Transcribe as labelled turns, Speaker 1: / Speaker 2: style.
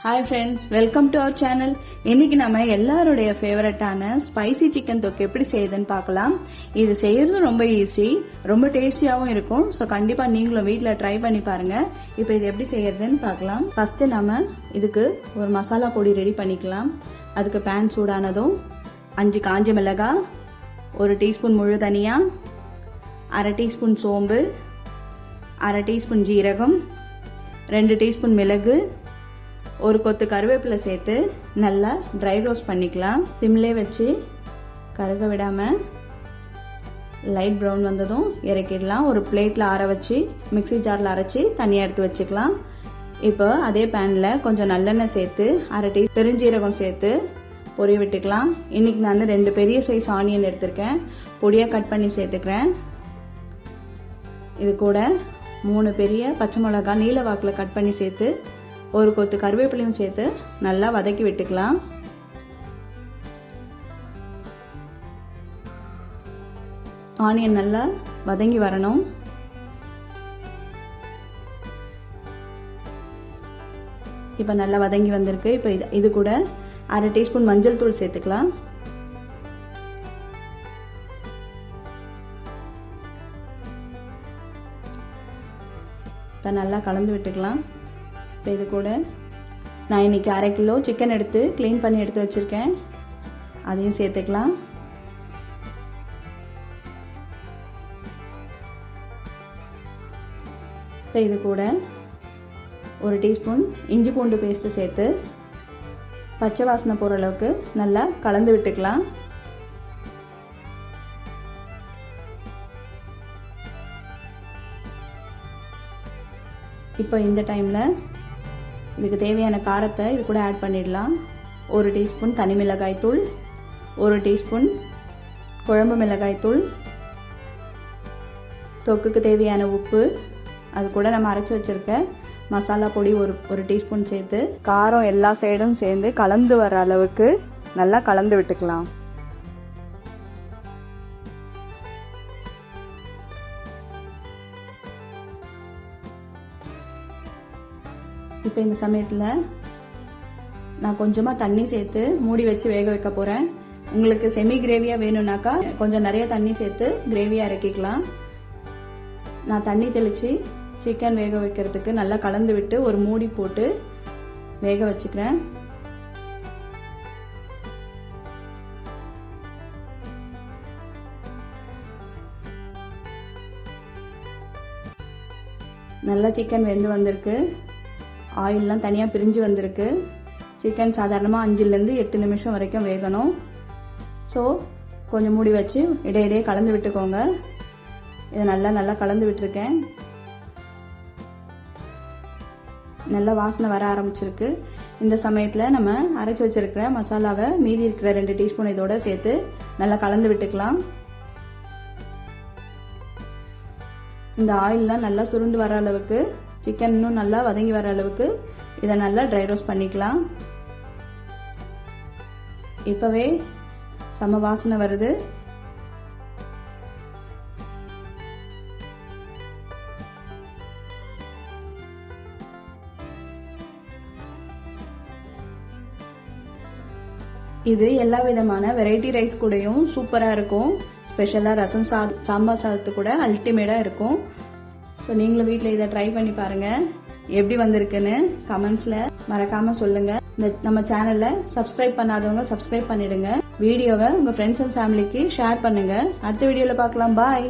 Speaker 1: Hi friends, welcome to our channel. இன்னைக்கு நம்ம எல்லாருடைய ஃபேவரட்டான ஸ்பைசி சிக்கன் தொக்கு எப்படி செய்யுதுன்னு பார்க்கலாம். இது செய்யறது ரொம்ப ஈஸி, ரொம்ப டேஸ்டியாவும் இருக்கும். ஸோ கண்டிப்பா நீங்களும் வீட்டில் ட்ரை பண்ணி பாருங்க. இப்போ இது எப்படி செய்யறதுன்னு பார்க்கலாம். ஃபர்ஸ்ட் நம்ம இதுக்கு ஒரு மசாலா பொடி ரெடி பண்ணிக்கலாம். அதுக்கு பேன் சூடானதும் 5 காஞ்ச மிளகாய், 1 டீஸ்பூன் முழு தனியா, 1/2 டீஸ்பூன் சோம்பு, 1/2 டீஸ்பூன் ஜீரகம், 2 டீஸ்பூன் மிளகு, 1 கொத்து கருவேப்பிலை சேர்த்து நல்லா ட்ரை ரோஸ்ட் பண்ணிக்கலாம். சிம்லே வச்சு கருக விடாமல் லைட் ப்ரௌன் வந்ததும் இறக்கிடலாம். ஒரு பிளேட்டில் ஆற வச்சு மிக்சி ஜாரில் அரைச்சி தனியாக எடுத்து வச்சுக்கலாம். இப்போ அதே பேனில் கொஞ்சம் நல்லெண்ணெய் சேர்த்து 1/2 டீ பெருஞ்சீரகம் சேர்த்து பொரிய விட்டுக்கலாம். இன்னைக்கு நான் 2 பெரிய சைஸ் ஆனியன் எடுத்திருக்கேன், பொடியாக கட் பண்ணி சேர்த்துக்கிறேன். இது கூட 3 பெரிய பச்சை மிளகாய் நீல வாக்கில் கட் பண்ணி சேர்த்து 1 கொத்து கருவேப்பிலையும் சேர்த்து நல்லா வதக்கி விட்டுக்கலாம். ஆனியன் நல்லா வதங்கி வரணும். இப்போ நல்லா வதங்கி வந்திருக்கு. இப்போ இது கூட 1/2 டீஸ்பூன் மஞ்சள் தூள் சேர்த்துக்கலாம். இப்போ நல்லா கலந்து விட்டுக்கலாம். இப்போ இது கூட நான் இன்னைக்கு 1/2 கிலோ சிக்கன் எடுத்து க்ளீன் பண்ணி எடுத்து வச்சுருக்கேன், அதையும் சேர்த்துக்கலாம். இப்போ இது கூட 1 டீஸ்பூன் இஞ்சி பூண்டு பேஸ்ட்டு சேர்த்து பச்சை வாசனை போகிற அளவுக்கு நல்லா கலந்து விட்டுக்கலாம். இப்போ இந்த டைமில் இதுக்கு தேவையான காரத்தை இது கூட ஆட் பண்ணிடலாம். 1 டீஸ்பூன் தனி மிளகாய் தூள், 1 டீஸ்பூன் குழம்பு மிளகாய் தூள், தொக்குக்கு தேவையான உப்பு, அது கூட நம்ம அரைச்சி வச்சிருக்க மசாலா பொடி 1 டீஸ்பூன் சேர்த்து காரம் எல்லா சைடும் சேர்ந்து கலந்து வர அளவுக்கு நல்லா கலந்து விட்டுக்கலாம். இப்போ இந்த சமயத்தில் நான் கொஞ்சமாக தண்ணி சேர்த்து மூடி வச்சு வேக வைக்க போகிறேன். உங்களுக்கு செமி கிரேவியாக வேணும்னாக்கா கொஞ்சம் நிறைய தண்ணி சேர்த்து கிரேவியாக இறக்கிக்கலாம். நான் தண்ணி தெளித்து சிக்கன் வேக வைக்கிறதுக்கு நல்லா கலந்து விட்டு ஒரு மூடி போட்டு வேக வச்சுக்கிறேன். நல்லா சிக்கன் வெந்து வந்திருக்கு. ஆயிலெலாம் தனியாக பிரிஞ்சு வந்திருக்கு. சிக்கன் சாதாரணமாக 5லேருந்து 8 நிமிஷம் வரைக்கும் வேகணும். ஸோ கொஞ்சம் மூடி வச்சு இடையிடையே கலந்து விட்டுக்கோங்க. இதை நல்லா கலந்து விட்டுருக்கேன். நல்லா வாசனை வர ஆரம்பிச்சிருக்கு. இந்த சமயத்தில் நம்ம அரைச்சி வச்சிருக்கிற மசாலாவை மீதி இருக்கிற 2 டீஸ்பூன் இதோட சேர்த்து நல்லா கலந்து விட்டுக்கலாம். இந்த ஆயிலெலாம் நல்லா சுருண்டு வர அளவுக்கு, சிக்கன் இன்னும் நல்லா வதங்கி வர அளவுக்கு இதை நல்லா ட்ரை ரோஸ்ட் பண்ணிக்கலாம். இப்பவே செம வாசனை வருது. இது எல்லா விதமான வெரைட்டி ரைஸ் கூடயும் சூப்பரா இருக்கும். ஸ்பெஷலா ரசம் சாம்பார் சாதத்து கூட அல்டிமேட்டா இருக்கும். ஸோ நீங்களும் வீட்டில் இதை ட்ரை பண்ணி பாருங்க. எப்படி வந்திருக்குன்னு கமெண்ட்ஸ்ல மறக்காம சொல்லுங்க. நம்ம சேனல்ல சப்ஸ்கிரைப் பண்ணாதவங்க சப்ஸ்கிரைப் பண்ணிடுங்க. வீடியோவை உங்க ஃப்ரெண்ட்ஸ் அண்ட் ஃபேமிலிக்கு ஷேர் பண்ணுங்க. அடுத்த வீடியோல பார்க்கலாம். பாய்.